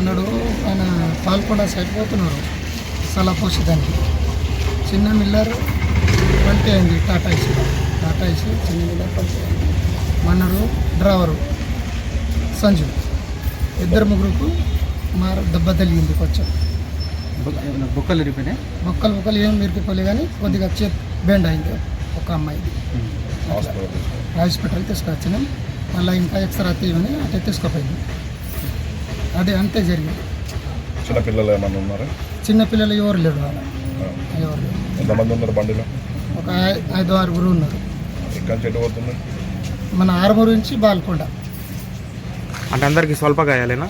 అన్నాడు ఆయన పాల్కొండ సైడ్ పోతున్నారు సలపోషిదానికి చిన్న మిల్లర్ పల్టీ అయింది టాటా ఏసీ చిన్న మిల్లర్ పల్టీ అయింది. మన్నాడు డ్రైవరు సంజు ఇద్దరు ముగ్గురుకు దెబ్బ తగిలింది కొంచెం బొక్కలు ఇరిపోయినాయి. బొక్కలు ఏం మిరికిపోలే కానీ కొద్దిగా చేతి బెండ్ అయింది ఒక అమ్మాయిది. హాస్పిటల్ తీసుకొచ్చినాం. మళ్ళీ ఇంకా ఎక్స్ట్రా తీయమని అటే తీసుకుపోయింది. అదే అంతే జరిగింది. చిన్నపిల్లలు ఏమన్నా ఉన్నారా? చిన్నపిల్లలు ఎవరు లేడు వాళ్ళ ఎవరు లేరు. ఎంతమంది ఉన్నారు బండిలో? ఒక 5-6 ఉన్నారు. ఎక్కడి నుంచి ఎటు పోతుంది? మన ఆర్మూరు నుంచి బాల్కొండ. అంటే అందరికీ స్వల్ప గాయాలేనా?